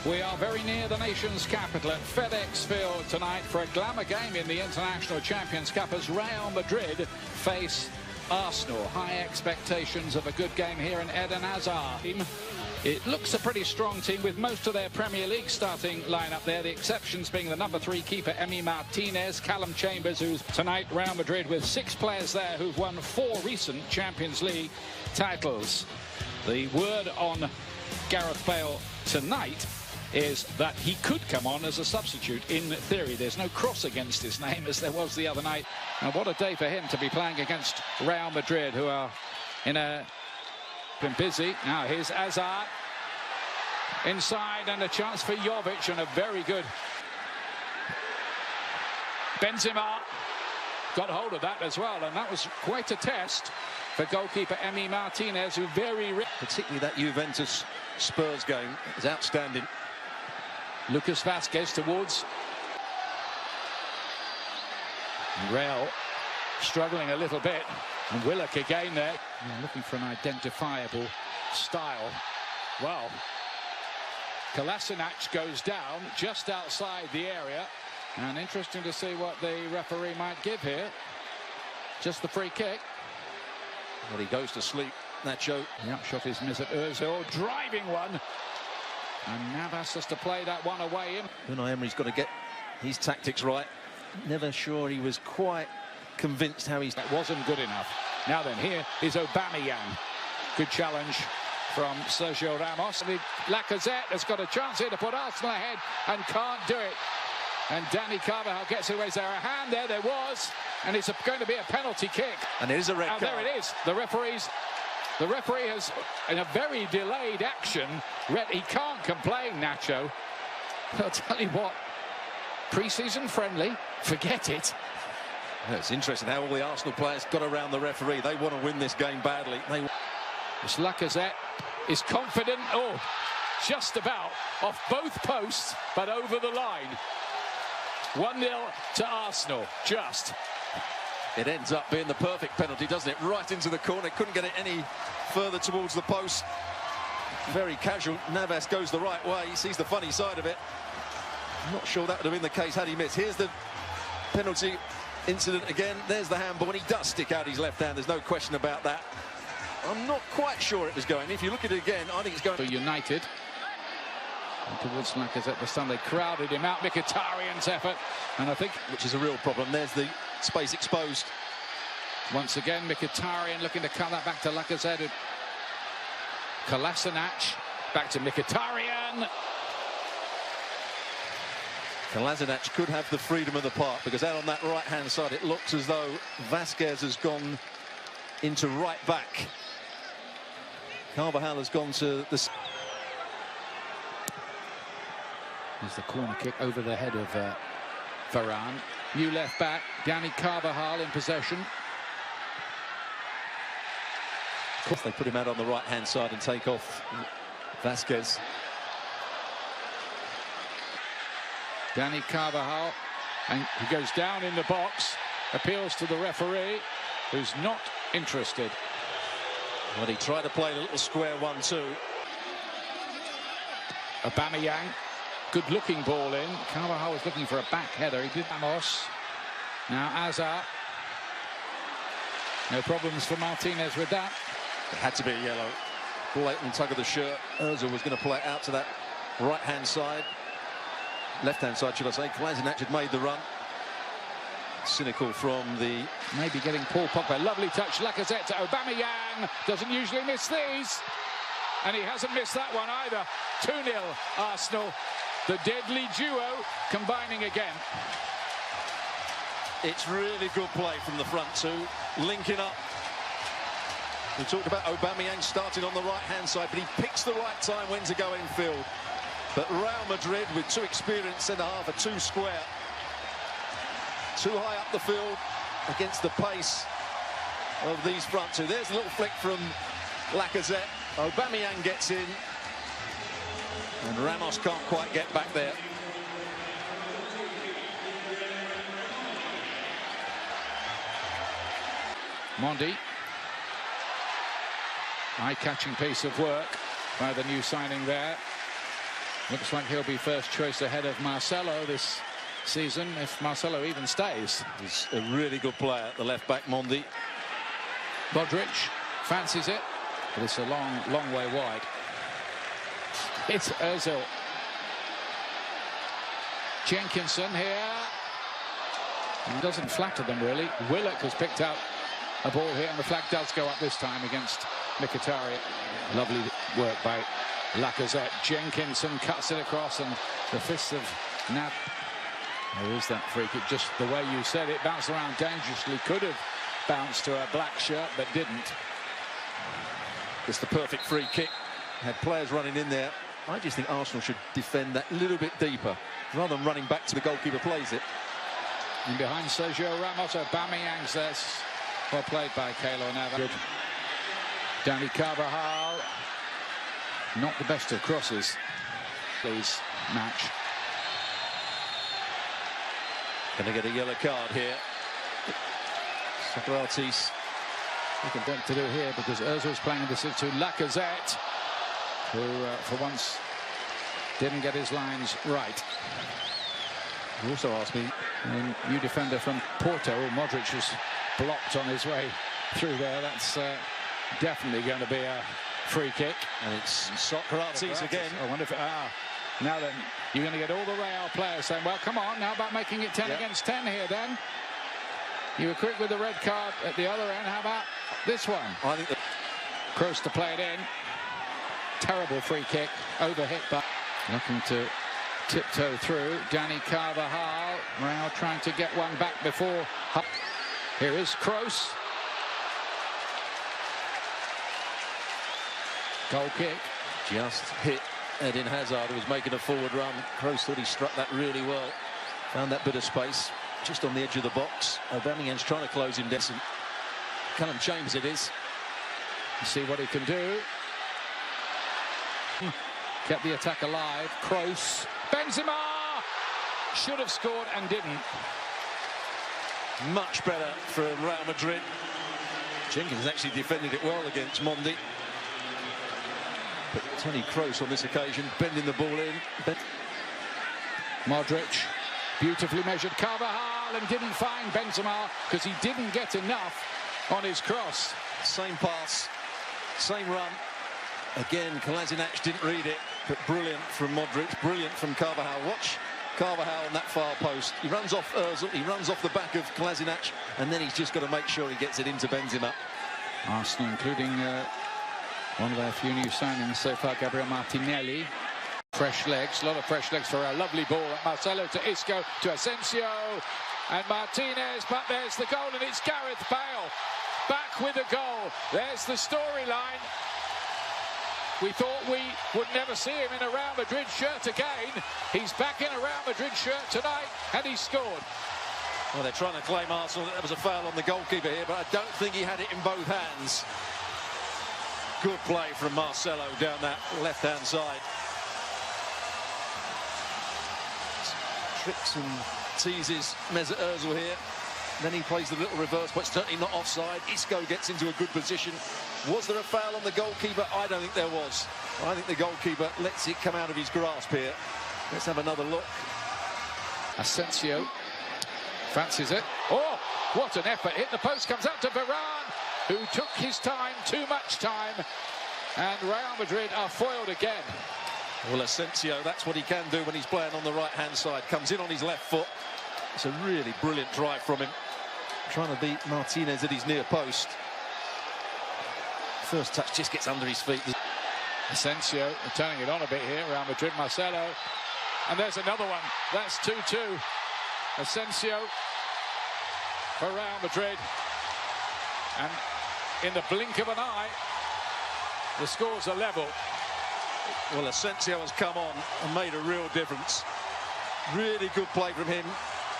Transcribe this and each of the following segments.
We are very near the nation's capital at FedEx Field tonight for a glamour game in the International Champions Cup as Real Madrid face Arsenal. High expectations of a good game here in Eden Hazard. It looks a pretty strong team with most of their Premier League starting lineup there. The exceptions being the number 3 keeper, Emi Martinez, Callum Chambers, who's tonight Real Madrid with 6 players there who've won 4 recent Champions League titles. The word on Gareth Bale tonight is that he could come on as a substitute in theory. There's no cross against his name as there was the other night. And what a day for him to be playing against Real Madrid, who are been busy. Now here's Hazard inside and a chance for Jovic and a very good Benzema got hold of that as well, and that was quite a test for goalkeeper Emi Martinez, who particularly that Juventus Spurs game is outstanding. Lucas Vazquez towards Real, struggling a little bit, and Willock again there. Looking for an identifiable style. Well, Kolasinac goes down just outside the area, and interesting to see what the referee might give here. Just the free kick. Well, he goes to sleep, Nacho. The upshot is Mesut Ozil driving one, and Navas has to play that one away in. Unai Emery's got to get his tactics right. Never sure he was quite convinced how he's... That wasn't good enough. Now then, here is Aubameyang. Good challenge from Sergio Ramos. Lacazette has got a chance here to put Arsenal ahead and can't do it. And Danny Carvajal gets away. Is there a hand there? There was. And it's going to be a penalty kick. And it is a red card. There it is. The referee has, in a very delayed action, he can't complain, Nacho. I'll tell you what, pre-season friendly, forget it. Yeah, it's interesting how all the Arsenal players got around the referee. They want to win this game badly. This Lacazette is confident. Oh, just about off both posts, but over the line. 1-0 to Arsenal, just. It ends up being the perfect penalty, doesn't it? Right into the corner. Couldn't get it any further towards the post. Very casual. Navas goes the right way. He sees the funny side of it. I'm not sure that would have been the case had he missed. Here's the penalty incident again. There's the handball, and he does stick out his left hand. There's no question about that. I'm not quite sure it was going. If you look at it again, I think it's going... For United. And towards Lacazette this time, they crowded him out. Mkhitaryan's effort, and I think... Which is a real problem. There's the space exposed. Once again, Mkhitaryan looking to cut that back to Lacazette. Kolasinac, back to Mkhitaryan. Kolasinac could have the freedom of the park, because out on that right-hand side, it looks as though Vazquez has gone into right back. Carvajal has gone to the... There's the corner kick over the head of Varane. New left back, Danny Carvajal in possession. Of course, they put him out on the right-hand side and take off Vazquez. Danny Carvajal, and he goes down in the box, appeals to the referee, who's not interested. Well, he tried to play a little square 1-2. Aubameyang, good-looking ball in. Carvajal was looking for a back header. He did. Ramos. Now Hazard. No problems for Martinez with that. It had to be a yellow. Blatant tug of the shirt. Ozil was going to play it out to that right-hand side. Left-hand side, should I say. Kolasinac had made the run. Cynical from the... Maybe getting Paul Pogba. Lovely touch. Lacazette to Aubameyang. Doesn't usually miss these. And he hasn't missed that one either. 2-0 Arsenal. The deadly duo combining again. It's really good play from the front two. Linking up. We talked about Aubameyang starting on the right-hand side, but he picks the right time when to go infield. But Real Madrid, with 2 experienced centre-half, are 2 square. Too high up the field against the pace of these front two. There's a little flick from Lacazette. Aubameyang gets in. And Ramos can't quite get back there. Mondi. Eye-catching piece of work by the new signing there. Looks like he'll be first choice ahead of Marcelo this season, if Marcelo even stays. He's a really good player at the left-back, Mondi. Modric fancies it, but it's a long way wide. It's Ozil. Jenkinson here. He doesn't flatter them, really. Willock has picked out a ball here, and the flag does go up this time against Mkhitaryan. Lovely work by Lacazette. Jenkinson cuts it across, and the fists of Nab. There is that free kick, just the way you said it. Bounced around dangerously. Could have bounced to a black shirt, but didn't. It's the perfect free kick. Had players running in there. I just think Arsenal should defend that little bit deeper, rather than running back to the goalkeeper plays it. And behind Sergio Ramos, Aubameyang's there. Well played by Keylor Navas. Good. Dani Carvajal. Not the best of crosses. Please, match. Going to get a yellow card here. Socrates. He can to do here because Ozil's playing this to Lacazette, who for once didn't get his lines right. You also asked me, a new defender from Porto. Modric was blocked on his way through there. That's definitely going to be a free kick. And it's Socrates again. I wonder if now then you're going to get all the Real players saying, well, come on, how about making it 10 against 10 here then? You were quick with the red card at the other end. How about this one? I think Kroos to play it in. Terrible free kick, overhit, but looking to tiptoe through. Dani Carvajal. Rao trying to get one back before. Here is Kroos. Goal kick. Just hit Eden Hazard, who was making a forward run. Kroos thought he struck that really well. Found that bit of space just on the edge of the box. Aubameyang's trying to close him down. Callum James it is. See what he can do. Kept the attack alive. Kroos. Benzema should have scored and didn't. Much better for Real Madrid. Jenkins actually defended it well against Mondi. But Toni Kroos on this occasion bending the ball in. Modric, beautifully measured Carvajal, and didn't find Benzema because he didn't get enough on his cross. Same pass, same run. Again, Kolasinac didn't read it, but brilliant from Modric, brilliant from Carvajal. Watch Carvajal on that far post. He runs off Ozil, he runs off the back of Kolasinac, and then he's just got to make sure he gets it into Benzema. Arsenal, including one of their few new signings so far, Gabriel Martinelli. Fresh legs, a lot of fresh legs for a lovely ball at Marcelo to Isco to Asensio and Martinez, but there's the goal, and it's Gareth Bale back with a goal. There's the storyline. We thought we would never see him in a Real Madrid shirt again. He's back in a Real Madrid shirt tonight, and he scored. Well, they're trying to claim Arsenal that there was a foul on the goalkeeper here, but I don't think he had it in both hands. Good play from Marcelo down that left-hand side. Tricks and teases Mesut Ozil here. Then he plays the little reverse, but certainly not offside. Isco gets into a good position. Was there a foul on the goalkeeper? I don't think there was. I think the goalkeeper lets it come out of his grasp here. Let's have another look. Asensio fancies it. Oh, what an effort. Hit the post, comes out to Varane, who took his time, too much time. And Real Madrid are foiled again. Well, Asensio, that's what he can do when he's playing on the right-hand side. Comes in on his left foot. It's a really brilliant drive from him. Trying to beat Martinez at his near post. First touch just gets under his feet. Asensio turning it on a bit here. Real Madrid, Marcelo. And there's another one. That's 2-2. Asensio for Real Madrid. And in the blink of an eye, the scores are level. Well, Asensio has come on and made a real difference. Really good play from him.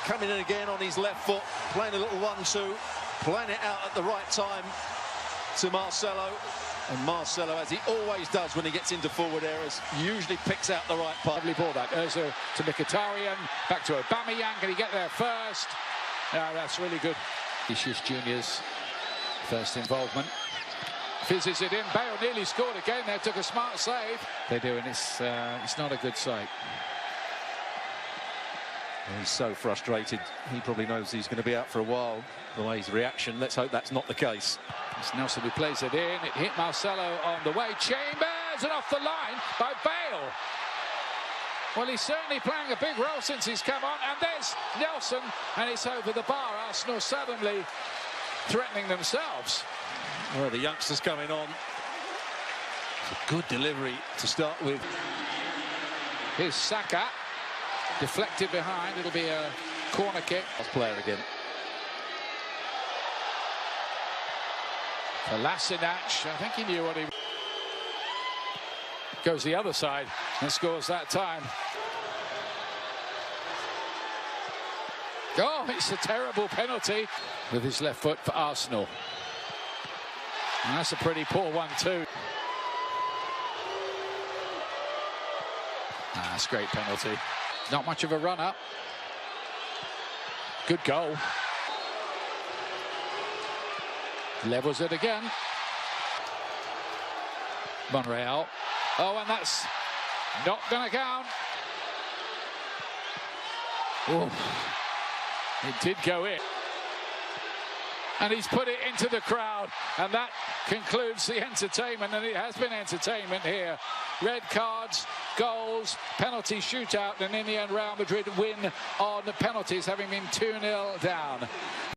Coming in again on his left foot, playing a little 1-2, playing it out at the right time to Marcelo. And Marcelo, as he always does when he gets into forward areas, usually picks out the right part. Lovely ball back. Ozil to Mkhitaryan, back to Aubameyang. Can he get there first? No, that's really good. Vinicius Junior's first involvement Fizzes it in. Bale nearly scored again there, took a smart save. They do, and it's not a good sight. He's so frustrated. He probably knows he's going to be out for a while. The way his reaction, let's hope that's not the case. It's Nelson who plays it in. It hit Marcelo on the way. Chambers, and off the line by Bale. Well, he's certainly playing a big role since he's come on. And there's Nelson, and it's over the bar. Arsenal suddenly threatening themselves. Well, the youngsters coming on. It's a good delivery to start with. Here's Saka. Deflected behind. It'll be a corner kick. Player again. Arsеnal, I think he knew what he... Goes the other side and scores that time. Oh, it's a terrible penalty with his left foot for Arsenal. And that's a pretty poor one too. That's a great penalty. Not much of a run-up. Good goal. Levels it again. Real. Oh, and that's not going to count. Oh, it did go in. And he's put it into the crowd. And that concludes the entertainment. And it has been entertainment here. Red cards, goals, penalty shootout. And in the end, Real Madrid win on penalties, having been 2-0 down.